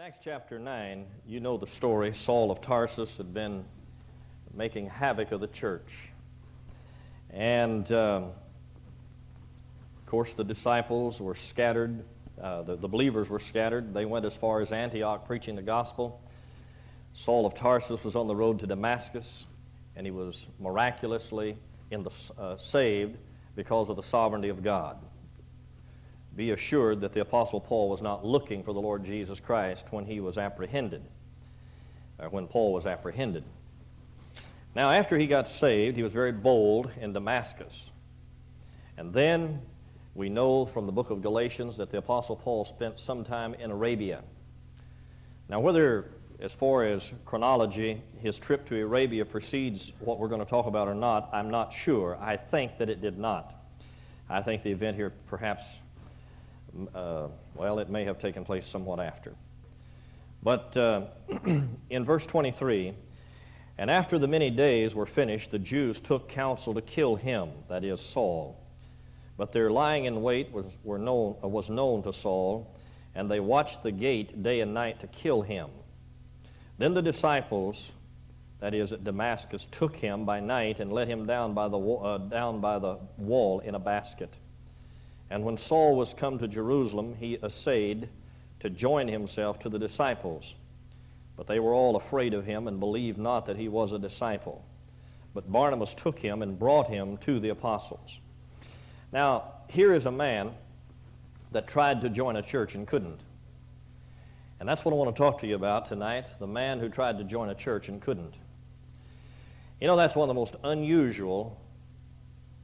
Acts chapter 9, you know the story. Saul of Tarsus had been making havoc of the church. And, of course, the disciples were scattered. The believers were scattered. They went as far as Antioch preaching the gospel. Saul of Tarsus was on the road to Damascus, and he was miraculously saved because of the sovereignty of God. Be assured that the Apostle Paul was not looking for the Lord Jesus Christ when he was apprehended, or when Paul was apprehended. Now, after he got saved, he was very bold in Damascus. And then we know from the book of Galatians that the Apostle Paul spent some time in Arabia. Now, whether, as far as chronology, his trip to Arabia precedes what we're going to talk about or not, I'm not sure. I think that it did not. I think the event here perhaps it may have taken place somewhat after. But in verse 23, and after the many days were finished, the Jews took counsel to kill him, that is, Saul. But their lying in wait was known to Saul, and they watched the gate day and night to kill him. Then the disciples, that is, at Damascus, took him by night and let him down by the wall in a basket. And when Saul was come to Jerusalem, he essayed to join himself to the disciples. But they were all afraid of him and believed not that he was a disciple. But Barnabas took him and brought him to the apostles. Now, here is a man that tried to join a church and couldn't. And that's what I want to talk to you about tonight, the man who tried to join a church and couldn't. You know, that's one of the most unusual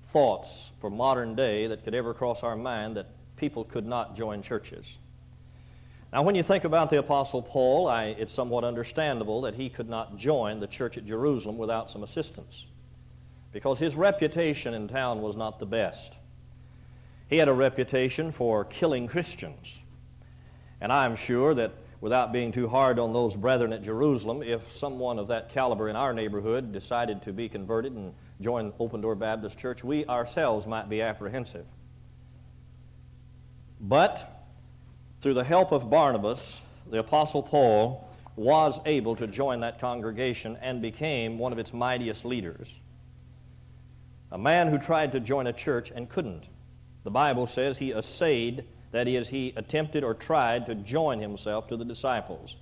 thoughts for modern day that could ever cross our mind, that people could not join churches. Now, when you think about the Apostle Paul, it's somewhat understandable that he could not join the church at Jerusalem without some assistance, because his reputation in town was not the best. He had a reputation for killing Christians. And I'm sure that, without being too hard on those brethren at Jerusalem, if someone of that caliber in our neighborhood decided to be converted and join Open Door Baptist Church, we ourselves might be apprehensive. But through the help of Barnabas, the Apostle Paul was able to join that congregation and became one of its mightiest leaders. A man who tried to join a church and couldn't. The Bible says he essayed, that is, he attempted or tried to join himself to the disciples.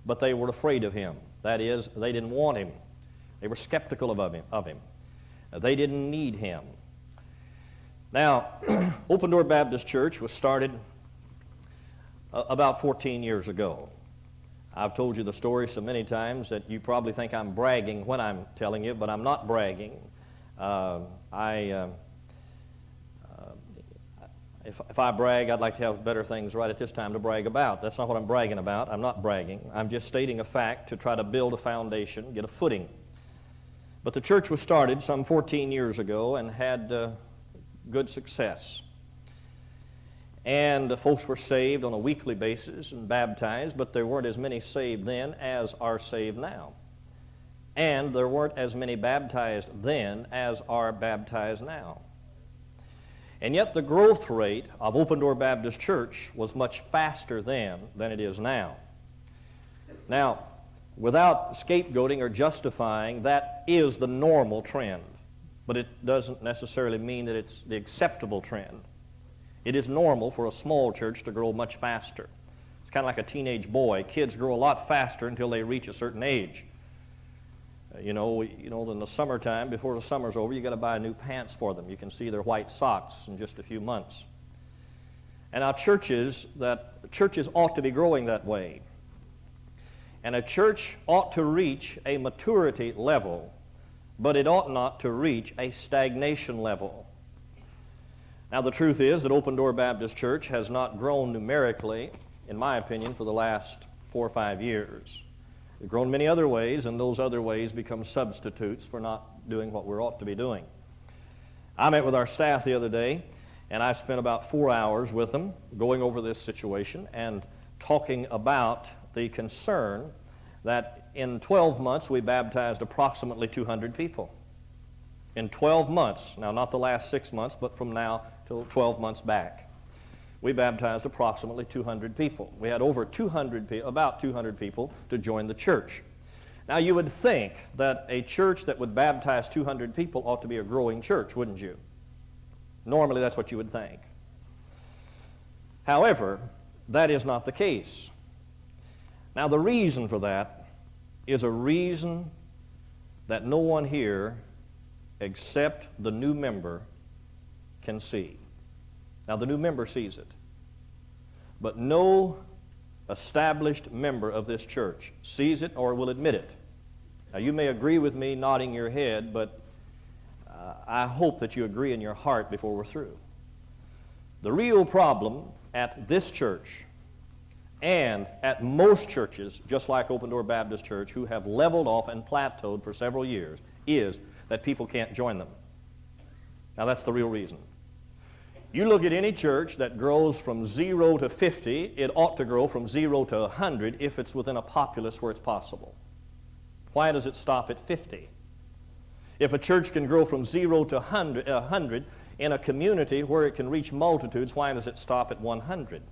But they were afraid of him. That is, they didn't want him. They were skeptical of him. They didn't need him. Now, Open Door Baptist Church was started about 14 years ago. I've told you the story so many times that you probably think I'm bragging when I'm telling you, but I'm not bragging. If I brag, I'd like to have better things right at this time to brag about. That's not what I'm bragging about. I'm not bragging. I'm just stating a fact to try to build a foundation, get a footing. But the church was started some 14 years ago and had good success. And folks were saved on a weekly basis and baptized, but there weren't as many saved then as are saved now. And there weren't as many baptized then as are baptized now. And yet the growth rate of Open Door Baptist Church was much faster then than it is now. Now, without scapegoating or justifying, that is the normal trend. But it doesn't necessarily mean that it's the acceptable trend. It is normal for a small church to grow much faster. It's kind of like a teenage boy. Kids grow a lot faster until they reach a certain age. In the summertime, before the summer's over, you got to buy new pants for them. You can see their white socks in just a few months. And our churches ought to be growing that way. And a church ought to reach a maturity level, but it ought not to reach a stagnation level. Now, the truth is that Open Door Baptist Church has not grown numerically, in my opinion, for the last 4 or 5 years. We've grown many other ways, and those other ways become substitutes for not doing what we ought to be doing. I met with our staff the other day, and I spent about 4 hours with them going over this situation and talking about the concern that in 12 months we baptized approximately 200 people. In 12 months, now not the last 6 months, but from now till 12 months back. we baptized approximately 200 people. We had over about 200 people to join the church. Now, you would think that a church that would baptize 200 people ought to be a growing church, wouldn't you? Normally, that's what you would think. However, that is not the case. Now, the reason for that is a reason that no one here except the new member can see. Now, the new member sees it, but no established member of this church sees it or will admit it. Now, you may agree with me nodding your head, but I hope that you agree in your heart before we're through. The real problem at this church and at most churches, just like Open Door Baptist Church, who have leveled off and plateaued for several years, is that people can't join them. Now, that's the real reason. You look at any church that grows from 0 to 50, it ought to grow from 0 to 100 if it's within a populace where it's possible. Why does it stop at 50? If a church can grow from 0 to 100 in a community where it can reach multitudes, why does it stop at 100?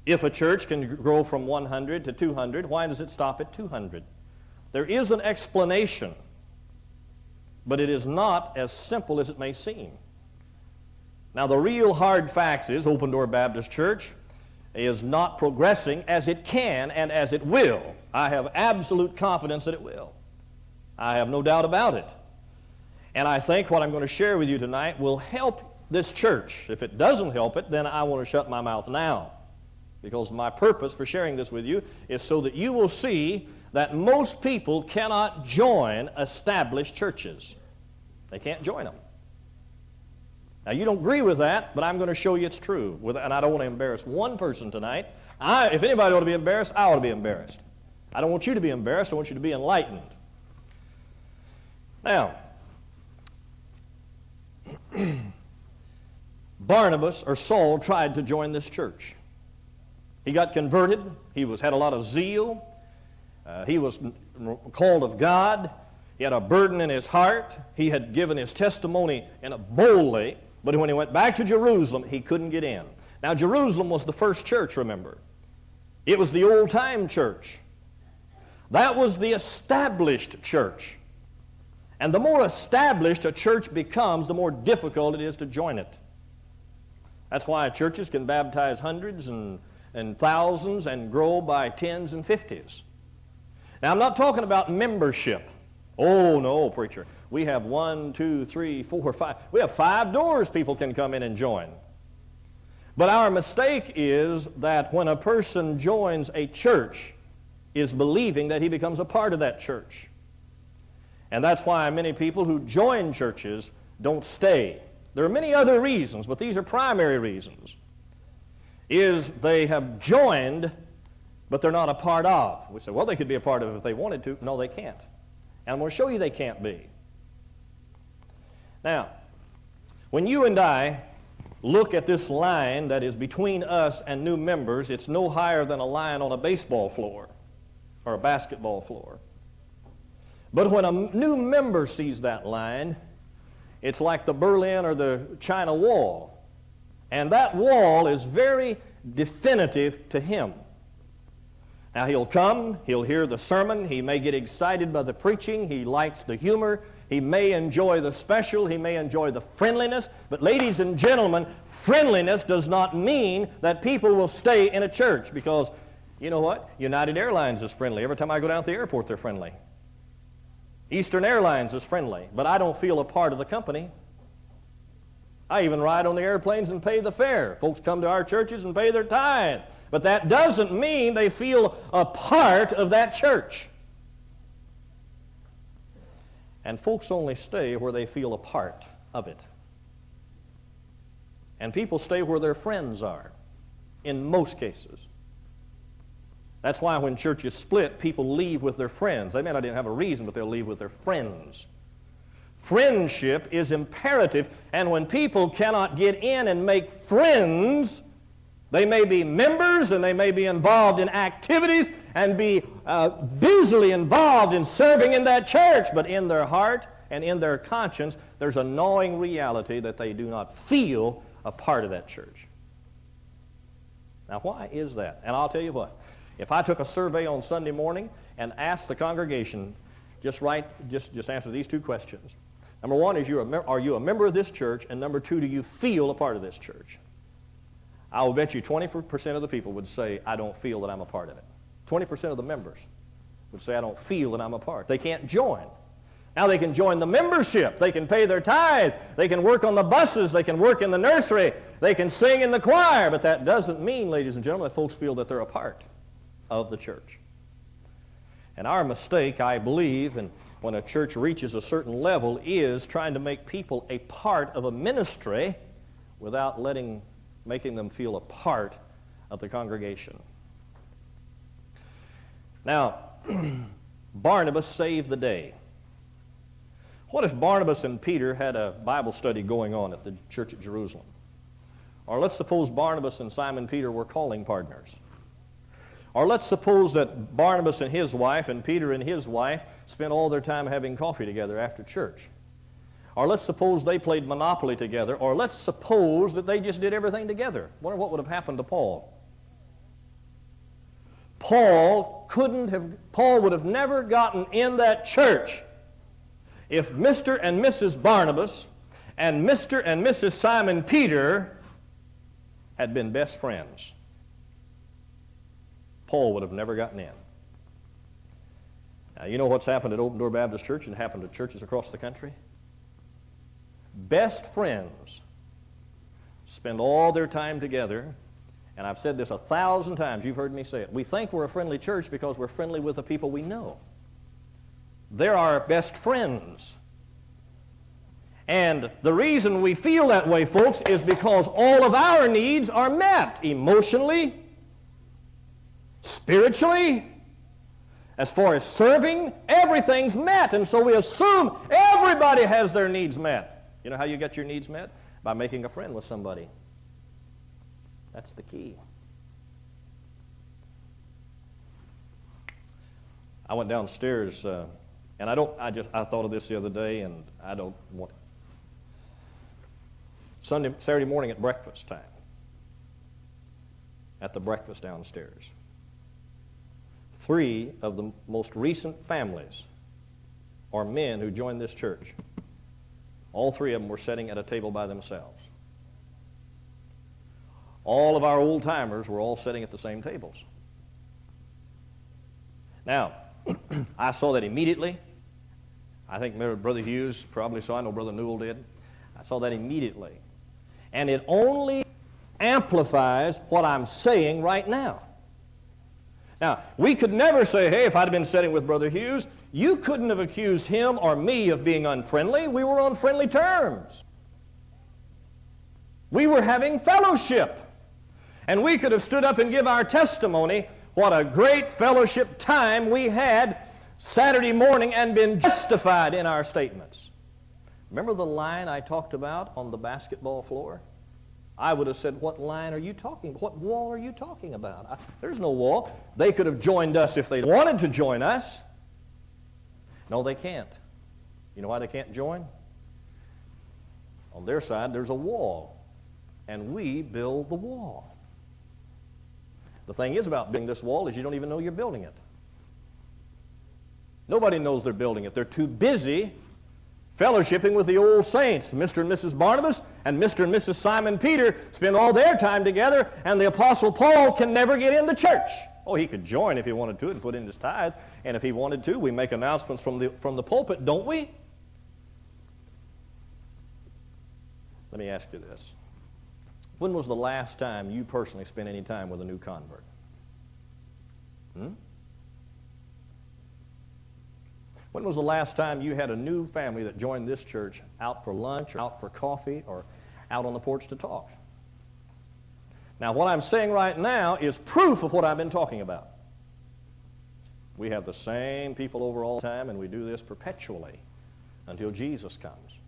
If a church can grow from 100 to 200, why does it stop at 200? There is an explanation, but it is not as simple as it may seem. Now, the real hard facts is Open Door Baptist Church is not progressing as it can and as it will. I have absolute confidence that it will. I have no doubt about it. And I think what I'm going to share with you tonight will help this church. If it doesn't help it, then I want to shut my mouth now, because my purpose for sharing this with you is so that you will see that most people cannot join established churches. They can't join them. Now, you don't agree with that, but I'm going to show you it's true. And I don't want to embarrass one person tonight. If anybody ought to be embarrassed, I ought to be embarrassed. I don't want you to be embarrassed. I want you to be enlightened. Now, Barnabas, or Saul, tried to join this church. He got converted. He had a lot of zeal. He was called of God. He had a burden in his heart. He had given his testimony boldly. But when he went back to Jerusalem, he couldn't get in. Now, Jerusalem was the first church, remember. It was the old-time church. That was the established church. And the more established a church becomes, the more difficult it is to join it. That's why churches can baptize hundreds and thousands and grow by tens and fifties. Now, I'm not talking about membership. Oh, no, preacher. We have 1, 2, 3, 4, 5. We have 5 doors people can come in and join. But our mistake is that when a person joins a church, is believing that he becomes a part of that church. And that's why many people who join churches don't stay. There are many other reasons, but these are primary reasons. Is they have joined, but they're not a part of. We say, well, they could be a part of it if they wanted to. No, they can't. And I'm going to show you they can't be. Now, when you and I look at this line that is between us and new members, it's no higher than a line on a baseball floor or a basketball floor. But when a new member sees that line, it's like the Berlin or the China Wall. And that wall is very definitive to him. Now, he'll come, he'll hear the sermon, he may get excited by the preaching, he likes the humor, he may enjoy the special, he may enjoy the friendliness, but ladies and gentlemen, friendliness does not mean that people will stay in a church, because, you know what? United Airlines is friendly. Every time I go down to the airport, they're friendly. Eastern Airlines is friendly, but I don't feel a part of the company. I even ride on the airplanes and pay the fare. Folks come to our churches and pay their tithe. But that doesn't mean they feel a part of that church. And folks only stay where they feel a part of it. And people stay where their friends are, in most cases. That's why when churches split, people leave with their friends. They may not even have a reason, but they'll leave with their friends. Friendship is imperative, and when people cannot get in and make friends, they may be members and they may be involved in activities and be busily involved in serving in that church, but in their heart and in their conscience, there's a gnawing reality that they do not feel a part of that church. Now, why is that? And I'll tell you what. If I took a survey on Sunday morning and asked the congregation, just answer these two questions. Number one is, are you a member of this church? And number two, do you feel a part of this church? I will bet you 20% of the people would say, I don't feel that I'm a part of it. 20% of the members would say, I don't feel that I'm a part. They can't join. Now they can join the membership. They can pay their tithe. They can work on the buses. They can work in the nursery. They can sing in the choir. But that doesn't mean, ladies and gentlemen, that folks feel that they're a part of the church. And our mistake, I believe, and when a church reaches a certain level, is trying to make people a part of a ministry without making them feel a part of the congregation. Now, Barnabas saved the day. What if Barnabas and Peter had a Bible study going on at the church at Jerusalem? Or let's suppose Barnabas and Simon Peter were calling partners. Or let's suppose that Barnabas and his wife and Peter and his wife spent all their time having coffee together after church. Or let's suppose they played Monopoly together. Or let's suppose that they just did everything together. I wonder what would have happened to Paul. Paul would have never gotten in that church if Mr. and Mrs. Barnabas and Mr. and Mrs. Simon Peter had been best friends. Paul would have never gotten in. Now, you know what's happened at Open Door Baptist Church and happened to churches across the country? Best friends spend all their time together, and I've said this 1,000 times. You've heard me say it. We think we're a friendly church because we're friendly with the people we know. They're our best friends. And the reason we feel that way, folks, is because all of our needs are met emotionally, spiritually, as far as serving, everything's met. And so we assume everybody has their needs met. You know how you get your needs met? By making a friend with somebody. That's the key. I went downstairs, and I thought of this the other day, and I don't want Saturday morning at breakfast time, at the breakfast downstairs. 3 of the most recent families are men who joined this church. All 3 of them were sitting at a table by themselves. All of our old timers were all sitting at the same tables. Now, I saw that immediately. I think Brother Hughes probably saw. I know Brother Newell did. I saw that immediately. And it only amplifies what I'm saying right now. Now, we could never say, hey, if I'd have been sitting with Brother Hughes, you couldn't have accused him or me of being unfriendly. We were on friendly terms. We were having fellowship. And we could have stood up and give our testimony what a great fellowship time we had Saturday morning and been justified in our statements. Remember the line I talked about on the basketball floor? I would have said, what line are you talking about? What wall are you talking about? There's no wall. They could have joined us if they wanted to join us. No, they can't. You know why they can't join? On their side, there's a wall, and we build the wall. The thing is about building this wall is you don't even know you're building it. Nobody knows they're building it. They're too busy fellowshipping with the old saints. Mr. and Mrs. Barnabas and Mr. and Mrs. Simon Peter spend all their time together, and the Apostle Paul can never get in the church. Oh, he could join if he wanted to and put in his tithe, and if he wanted to, we make announcements from the pulpit, don't we? Let me ask you this. When was the last time you personally spent any time with a new convert? When was the last time you had a new family that joined this church out for lunch or out for coffee or out on the porch to talk? Now, what I'm saying right now is proof of what I've been talking about. We have the same people over all the time, and we do this perpetually until Jesus comes.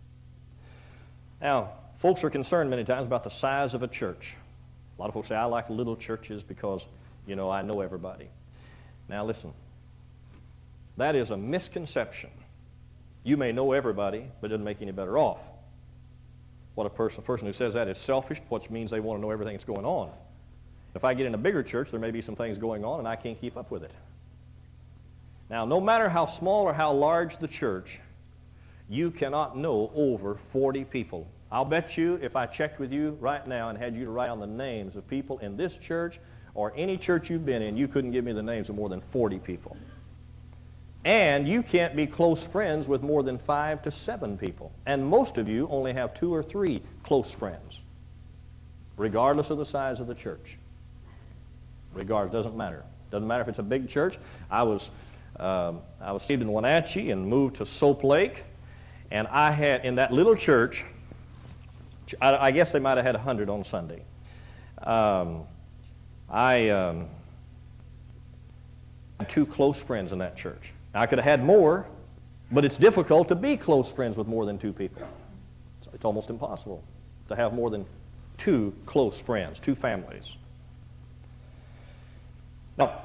Now, folks are concerned many times about the size of a church. A lot of folks say, I like little churches because, I know everybody. Now, listen. That is a misconception. You may know everybody, but it doesn't make you any better off. A person who says that is selfish, which means they want to know everything that's going on. If I get in a bigger church, there may be some things going on and I can't keep up with it. Now, no matter how small or how large the church, you cannot know over 40 people. I'll bet you if I checked with you right now and had you to write down the names of people in this church or any church you've been in, you couldn't give me the names of more than 40 people. And you can't be close friends with more than 5 to 7 people. And most of you only have 2 or 3 close friends, regardless of the size of the church. Regardless, doesn't matter. Doesn't matter if it's a big church. I was saved in Wenatchee and moved to Soap Lake, and I had, in that little church, I guess they might have had 100 on Sunday. I had 2 close friends in that church. I could have had more, but it's difficult to be close friends with more than 2 people. It's almost impossible to have more than 2 close friends, 2 families. Now,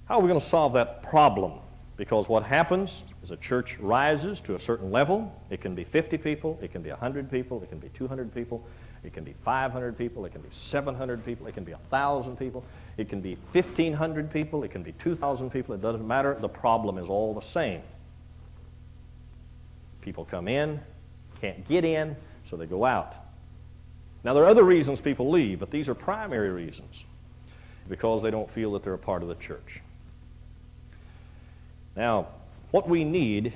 how are we going to solve that problem? Because what happens is a church rises to a certain level. It can be 50 people, it can be 100 people, it can be 200 people, it can be 500 people, it can be 700 people, it can be 1,000 people, it can be 1,500 people, it can be 2,000 people. It doesn't matter. The problem is all the same. People come in, can't get in, so they go out. Now, there are other reasons people leave, but these are primary reasons, because they don't feel that they're a part of the church. Now, what we need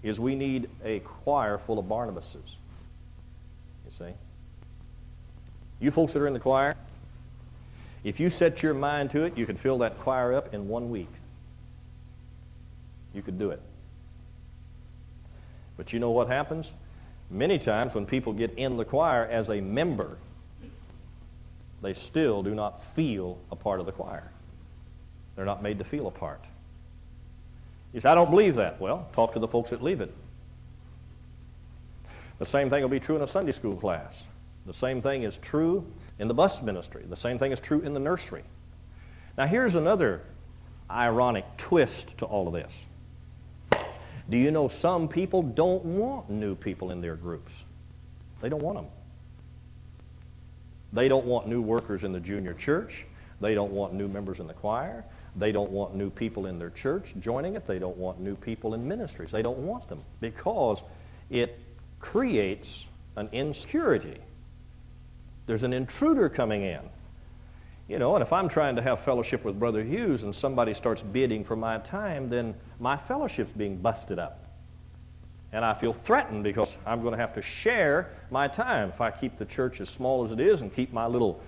is we need a choir full of Barnabases. You see? You folks that are in the choir, if you set your mind to it, you could fill that choir up in 1 week. You could do it. But you know what happens? Many times when people get in the choir as a member, they still do not feel a part of the choir. They're not made to feel a part. You say, I don't believe that. Well, talk to the folks that believe it. The same thing will be true in a Sunday school class. The same thing is true in the bus ministry. The same thing is true in the nursery. Now, here's another ironic twist to all of this. Do you know some people don't want new people in their groups? They don't want them. They don't want new workers in the junior church. They don't want new members in the choir. They don't want new people in their church joining it. They don't want new people in ministries. They don't want them because it creates an insecurity. There's an intruder coming in. You know, and if I'm trying to have fellowship with Brother Hughes and somebody starts bidding for my time, then my fellowship's being busted up. And I feel threatened because I'm going to have to share my time. If I keep the church as small as it is and keep my little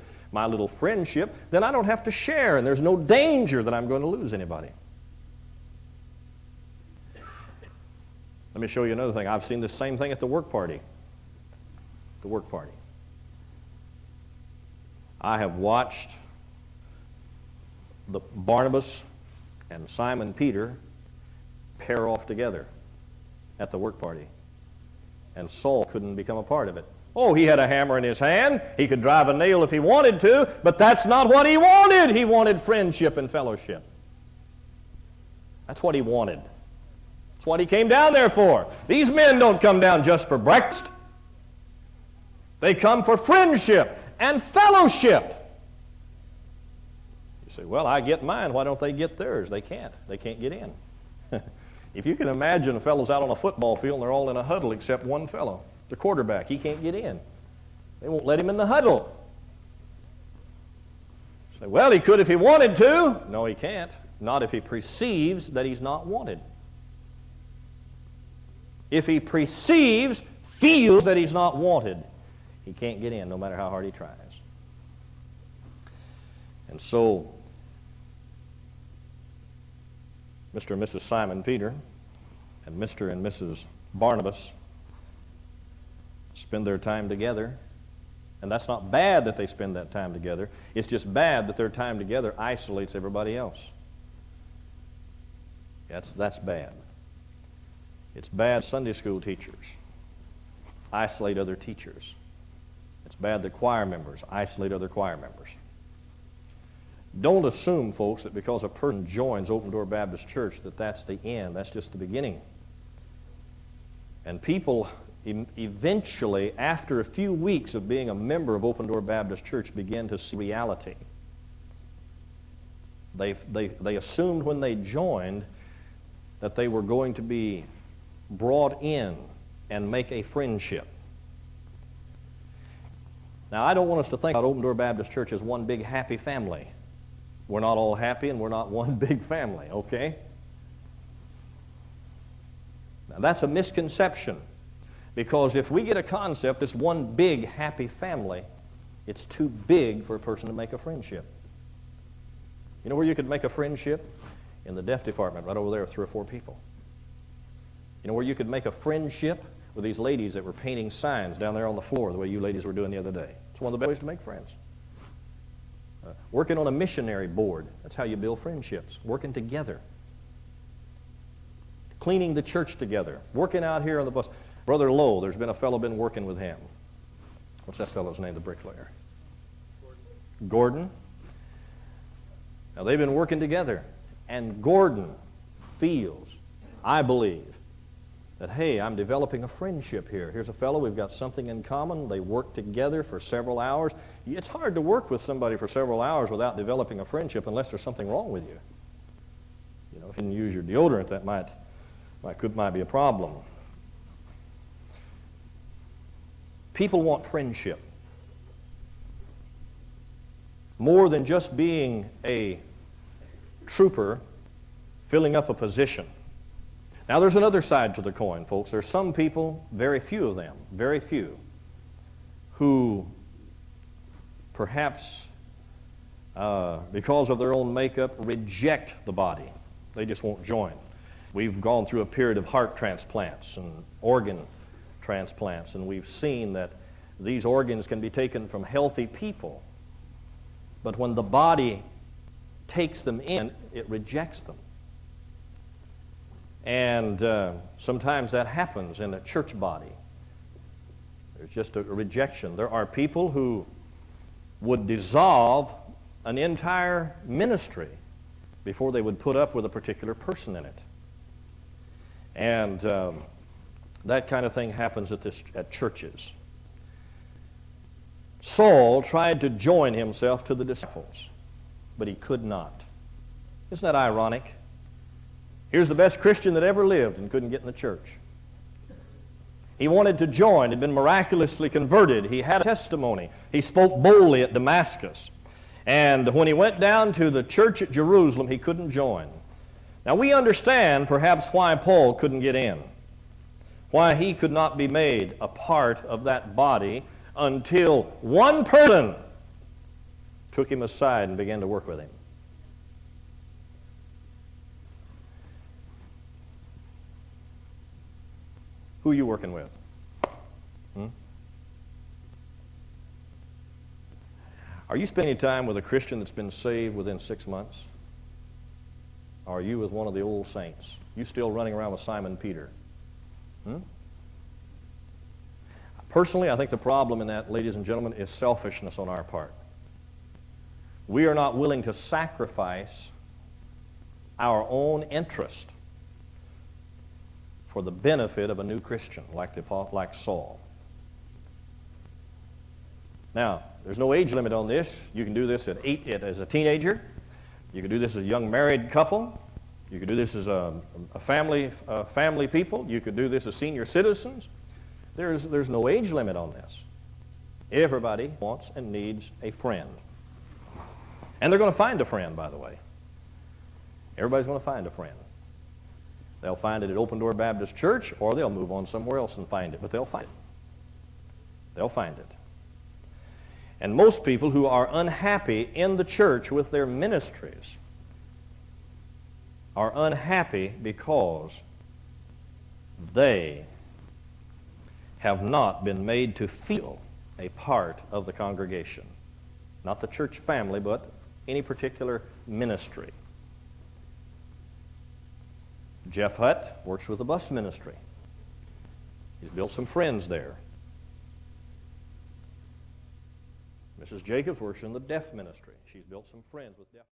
friendship, then I don't have to share, and there's no danger that I'm going to lose anybody. Let me show you another thing. I've seen the same thing at the work party. The work party. I have watched the Barnabas and Simon Peter pair off together at the work party. And Saul couldn't become a part of it. Oh, he had a hammer in his hand. He could drive a nail if he wanted to, but that's not what he wanted. He wanted friendship and fellowship. That's what he wanted. That's what he came down there for. These men don't come down just for breakfast. They come for friendship and fellowship. You say, well, I get mine. Why don't they get theirs? They can't. They can't get in. If you can imagine fellows out on a football field and they're all in a huddle except one fellow, the quarterback, he can't get in. They won't let him in the huddle. Say, well, he could if he wanted to. No, he can't. Not if he perceives that he's not wanted. If he perceives, feels that he's not wanted, he can't get in no matter how hard he tries. And so, Mr. and Mrs. Simon Peter and Mr. and Mrs. Barnabas spend their time together. And that's not bad that they spend that time together. It's just bad that their time together isolates everybody else. That's bad. It's bad Sunday school teachers isolate other teachers. It's bad that choir members isolate other choir members. Don't assume, folks, that because a person joins Open Door Baptist Church that that's the end. That's just the beginning. And people eventually, after a few weeks of being a member of Open Door Baptist Church, began to see reality. They assumed when they joined that they were going to be brought in and make a friendship. Now, I don't want us to think about Open Door Baptist Church as one big happy family. We're not all happy and we're not one big family, okay? Now, that's a misconception, because if we get a concept that's one big happy family, it's too big for a person to make a friendship. You know where you could make a friendship? In the deaf department, right over there, 3 or 4 people. You know where you could make a friendship? With these ladies that were painting signs down there on the floor, the way you ladies were doing the other day. It's one of the best ways to make friends. Working on a missionary board, that's how you build friendships. Working together. Cleaning the church together. Working out here on the bus. Brother Lowe, there's been a fellow been working with him. What's that fellow's name, the bricklayer? Gordon. Now, they've been working together. And Gordon feels, I believe, that, hey, I'm developing a friendship here. Here's a fellow, we've got something in common. They work together for several hours. It's hard to work with somebody for several hours without developing a friendship unless there's something wrong with you. You know, if you didn't use your deodorant, that might be a problem. People want friendship. More than just being a trooper filling up a position. Now, there's another side to the coin, folks. There's some people, very few of them, very few, who perhaps, because of their own makeup, reject the body. They just won't join. We've gone through a period of heart transplants and organ transplants, and we've seen that these organs can be taken from healthy people, but when the body takes them in, it rejects them. And sometimes that happens in a church body. There's just a rejection. There are people who would dissolve an entire ministry before they would put up with a particular person in it. And that kind of thing happens at churches. Saul tried to join himself to the disciples, but he could not. Isn't that ironic? Here's the best Christian that ever lived and couldn't get in the church. He wanted to join, had been miraculously converted. He had a testimony. He spoke boldly at Damascus. And when he went down to the church at Jerusalem, he couldn't join. Now, we understand perhaps why Paul couldn't get in, why he could not be made a part of that body until one person took him aside and began to work with him. Who are you working with? Are you spending time with a Christian that's been saved within 6 months? Or are you with one of the old saints? You still running around with Simon Peter? Personally, I think the problem in that, ladies and gentlemen, is selfishness on our part. We are not willing to sacrifice our own interest for the benefit of a new Christian like Saul. Now, there's no age limit on this. You can do this at 8 as a teenager. You can do this as a young married couple. You can do this as a family people. You could do this as senior citizens. There's no age limit on this. Everybody wants and needs a friend. And they're going to find a friend, by the way. Everybody's going to find a friend. They'll find it at Open Door Baptist Church, or they'll move on somewhere else and find it, but they'll find it. They'll find it. And most people who are unhappy in the church with their ministries are unhappy because they have not been made to feel a part of the congregation. Not the church family, but any particular ministry. Jeff Hutt works with the bus ministry. He's built some friends there. Mrs. Jacobs works in the deaf ministry. She's built some friends with deaf.